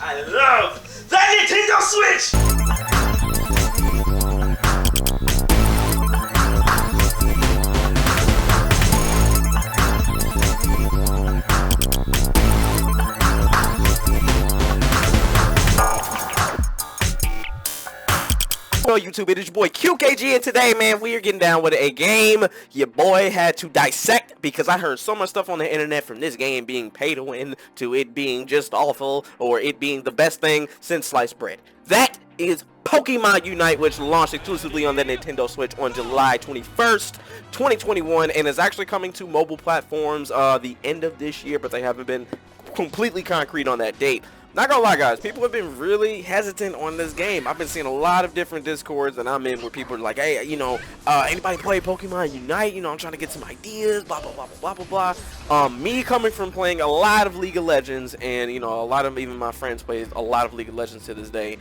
I love that Nintendo Switch! Hello YouTube, it is your boy QKG, and today, man, we are getting down with a game your boy had to dissect because I heard so much stuff on the internet from this game being pay to win to it being just awful or it being the best thing since sliced bread. That is Pokemon Unite, which launched exclusively on the Nintendo Switch on July 21st, 2021, and is actually coming to mobile platforms the end of this year, but they haven't been completely concrete on that date. Not gonna lie, guys, people have been really hesitant on this game. I've been seeing a lot of different discords that I'm in where people are like, hey, you know, anybody play Pokemon Unite? You know, I'm trying to get some ideas, blah, blah, blah, blah, blah, blah. Me coming from playing a lot of League of Legends, and, you know, a lot of even my friends play a lot of League of Legends to this day.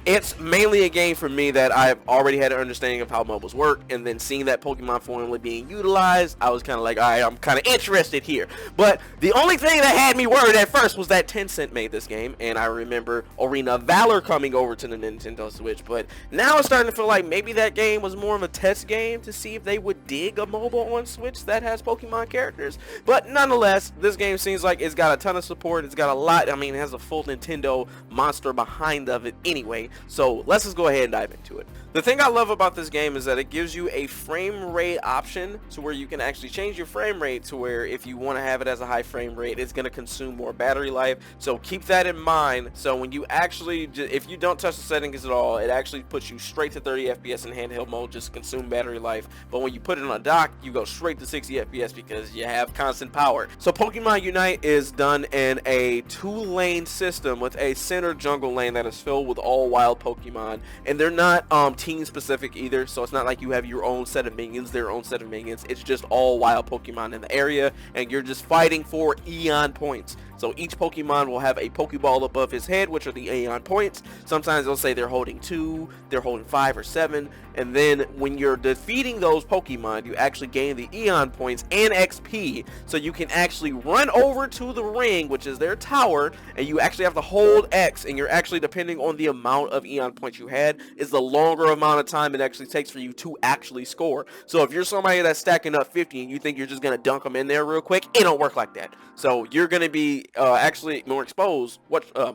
It's mainly a game for me that I've already had an understanding of how mobiles work, and then seeing that Pokemon formula being utilized, I was kind of like, alright, I'm kind of interested here. But the only thing that had me worried at first was that Tencent made this game, and I remember Arena of Valor coming over to the Nintendo Switch, but now it's starting to feel like maybe that game was more of a test game to see if they would dig a mobile on Switch that has Pokemon characters. But nonetheless, this game seems like it's got a ton of support, it's got a lot, I mean, it has a full Nintendo monster behind of it anyway. So let's just go ahead and dive into it. The thing I love about this game is that it gives you a frame rate option to where you can actually change your frame rate to where if you want to have it as a high frame rate, it's going to consume more battery life. So keep that in mind. So when you actually, if you don't touch the settings at all, it actually puts you straight to 30 FPS in handheld mode, just consume battery life. But when you put it on a dock, you go straight to 60 FPS because you have constant power. So Pokemon Unite is done in a 2-lane system with a center jungle lane that is filled with all wild Pokemon, and they're not team specific either, so it's not like you have your own set of minions, their own set of minions. It's just all wild Pokemon in the area, and you're just fighting for Eon points. So each Pokemon will have a Pokeball above his head, which are the Aeon points. Sometimes they'll say they're holding 2, they're holding 5 or 7, and then when you're defeating those Pokemon, you actually gain the Aeon points and XP, so you can actually run over to the ring, which is their tower, and you actually have to hold X, and you're actually, depending on the amount of Aeon points you had, is the longer amount of time it actually takes for you to actually score. So if you're somebody that's stacking up 50 and you think you're just going to dunk them in there real quick, it don't work like that. So you're going to be actually more exposed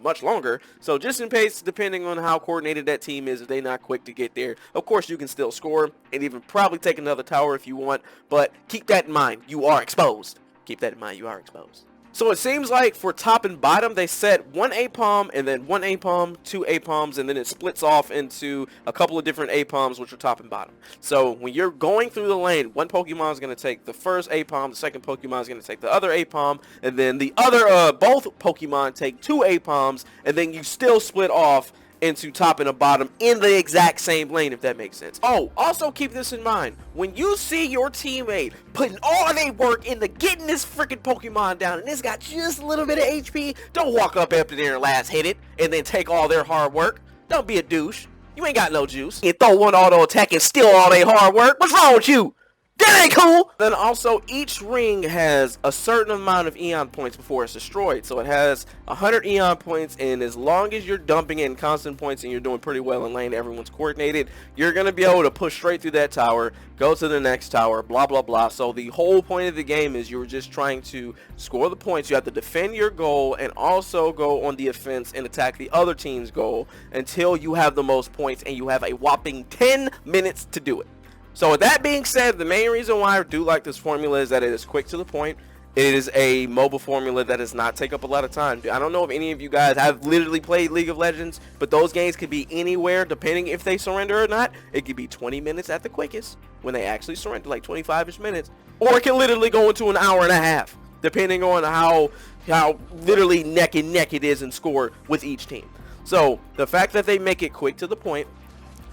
much longer. So just in case, depending on how coordinated that team is, if they're not quick to get there, of course you can still score and even probably take another tower if you want, but keep that in mind, you are exposed. Keep that in mind, you are exposed. So it seems like for top and bottom, they set 1 APOM and then 1 APOM, 2 APOMs, and then it splits off into a couple of different APOMs, which are top and bottom. So when you're going through the lane, one Pokemon is going to take the first APOM, the second Pokemon is going to take the other APOM, and then the other, both Pokemon take 2 APOMs, and then you still split off into top and a bottom in the exact same lane, if that makes sense. Oh, also keep this in mind. When you see your teammate putting all their work into getting this freaking Pokemon down and it's got just a little bit of HP, don't walk up after their last hit it and then take all their hard work. Don't be a douche. You ain't got no juice. You throw one auto attack and steal all their hard work. What's wrong with you? That ain't cool! Then also, each ring has a certain amount of Eon points before it's destroyed. So it has 100 Eon points, and as long as you're dumping in constant points and you're doing pretty well in lane, everyone's coordinated, you're going to be able to push straight through that tower, go to the next tower, blah, blah, blah. So the whole point of the game is you're just trying to score the points. You have to defend your goal and also go on the offense and attack the other team's goal until you have the most points, and you have a whopping 10 minutes to do it. So with that being said, the main reason why I do like this formula is that it is quick to the point. It is a mobile formula that does not take up a lot of time. I don't know if any of you guys have literally played League of Legends, but those games could be anywhere depending if they surrender or not. It could be 20 minutes at the quickest when they actually surrender, like 25-ish minutes. Or it can literally go into an hour and a half, depending on how literally neck and neck it is in score with each team. So the fact that they make it quick to the point,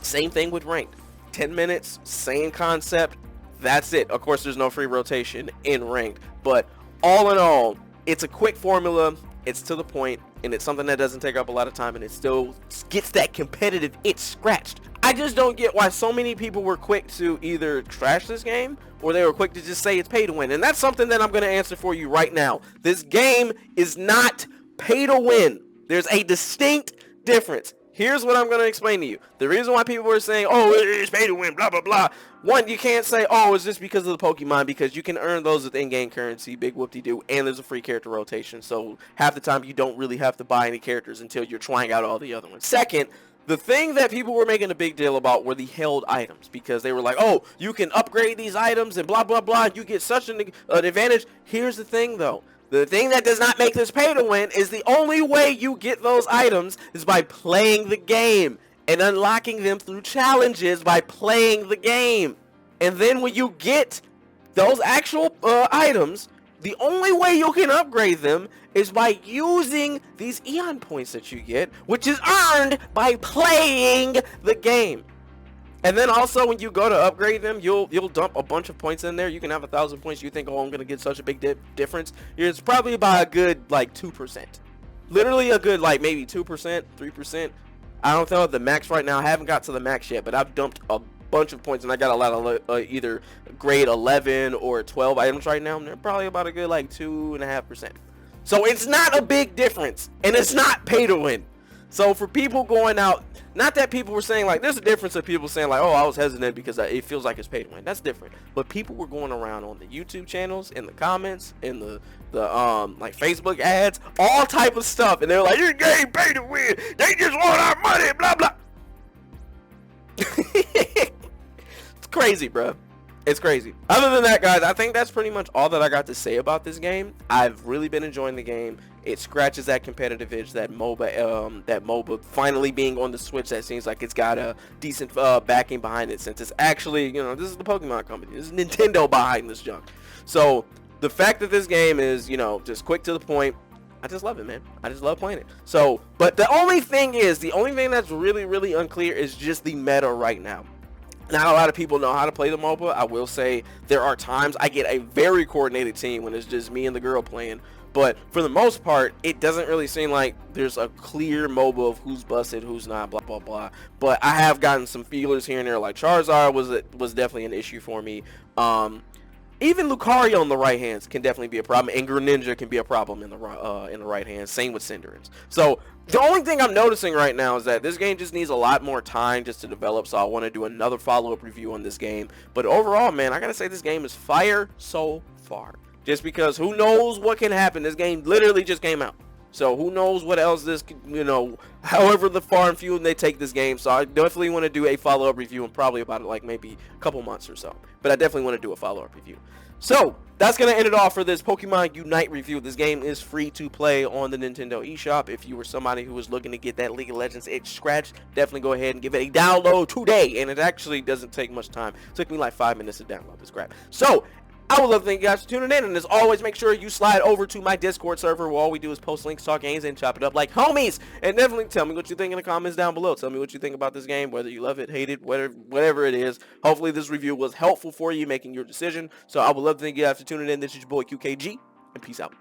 same thing with ranked. 10 minutes, same concept, that's it. Of course, there's no free rotation in ranked, but all in all, it's a quick formula, it's to the point, and it's something that doesn't take up a lot of time, and it still gets that competitive itch scratched. I just don't get why so many people were quick to either trash this game or they were quick to just say it's pay to win, and that's something that I'm going to answer for you right now. This game is not pay to win. There's a distinct difference. Here's what I'm going to explain to you. The reason why people were saying, oh, it's pay to win, blah, blah, blah. One, you can't say, oh, it's just because of the Pokemon, because you can earn those with in-game currency, big whoop-de-doo, and there's a free character rotation. So half the time you don't really have to buy any characters until you're trying out all the other ones. Second, the thing that people were making a big deal about were the held items, because they were like, oh, you can upgrade these items and blah, blah, blah. You get such an advantage. Here's the thing, though. The thing that does not make this pay to win is the only way you get those items is by playing the game and unlocking them through challenges by playing the game. And then when you get those actual items, the only way you can upgrade them is by using these Eon points that you get, which is earned by playing the game. And then also when you go to upgrade them, you'll dump a bunch of points in there. You can have 1,000 points. You think, oh, I'm gonna get such a big difference. It's probably by a good like 2%. Literally a good like maybe 2%, 3%. I don't know the max right now. I haven't got to the max yet, but I've dumped a bunch of points and I got a lot of either grade 11 or 12 items right now. And they're probably about a good like 2.5%. So it's not a big difference, and it's not pay to win. So for people going out, not that people were saying like, there's a difference of people saying like, oh, I was hesitant because it feels like it's pay to win. That's different. But people were going around on the YouTube channels, in the comments, in the like Facebook ads, all type of stuff, and they're like, your game pay to win. They just want our money, blah blah. It's crazy, bro. It's crazy. Other than that, guys, I think that's pretty much all that I got to say about this game. I've really been enjoying the game. It scratches that competitive itch, that MOBA finally being on the Switch. That seems like it's got a decent backing behind it, since it's actually, you know, this is the Pokemon company. This is Nintendo behind this junk. So the fact that this game is, you know, just quick to the point, I just love it, man. I just love playing it. So, but the only thing that's really, really unclear is just the meta right now. Not a lot of people know how to play the MOBA. I will say there are times I get a very coordinated team when it's just me and the girl playing. But for the most part, it doesn't really seem like there's a clear MOBA of who's busted, who's not, blah, blah, blah. But I have gotten some feelers here and there, like Charizard was definitely an issue for me. Even Lucario on the right hands can definitely be a problem, and Greninja can be a problem in the right hand. Same with Cinderace. So the only thing I'm noticing right now is that this game just needs a lot more time just to develop. So I want to do another follow-up review on this game. But overall, man, I gotta say this game is fire so far. Just because who knows what can happen. This game literally just came out. So who knows what else this, you know, however the far and few they take this game. So I definitely want to do a follow-up review in probably about like maybe a couple months or so. But I definitely want to do a follow-up review. So that's going to end it off for this Pokemon Unite review. This game is free to play on the Nintendo eShop. If you were somebody who was looking to get that League of Legends itch scratched, definitely go ahead and give it a download today. And it actually doesn't take much time. It took me like 5 minutes to download this crap. So I would love to thank you guys for tuning in, and as always, make sure you slide over to my Discord server where all we do is post links, talk games, and chop it up like homies. And definitely tell me what you think in the comments down below. Tell me what you think about this game, whether you love it, hate it, whatever it is. Hopefully this review was helpful for you making your decision. So I would love to thank you guys for tuning in. This is your boy QKG, and peace out.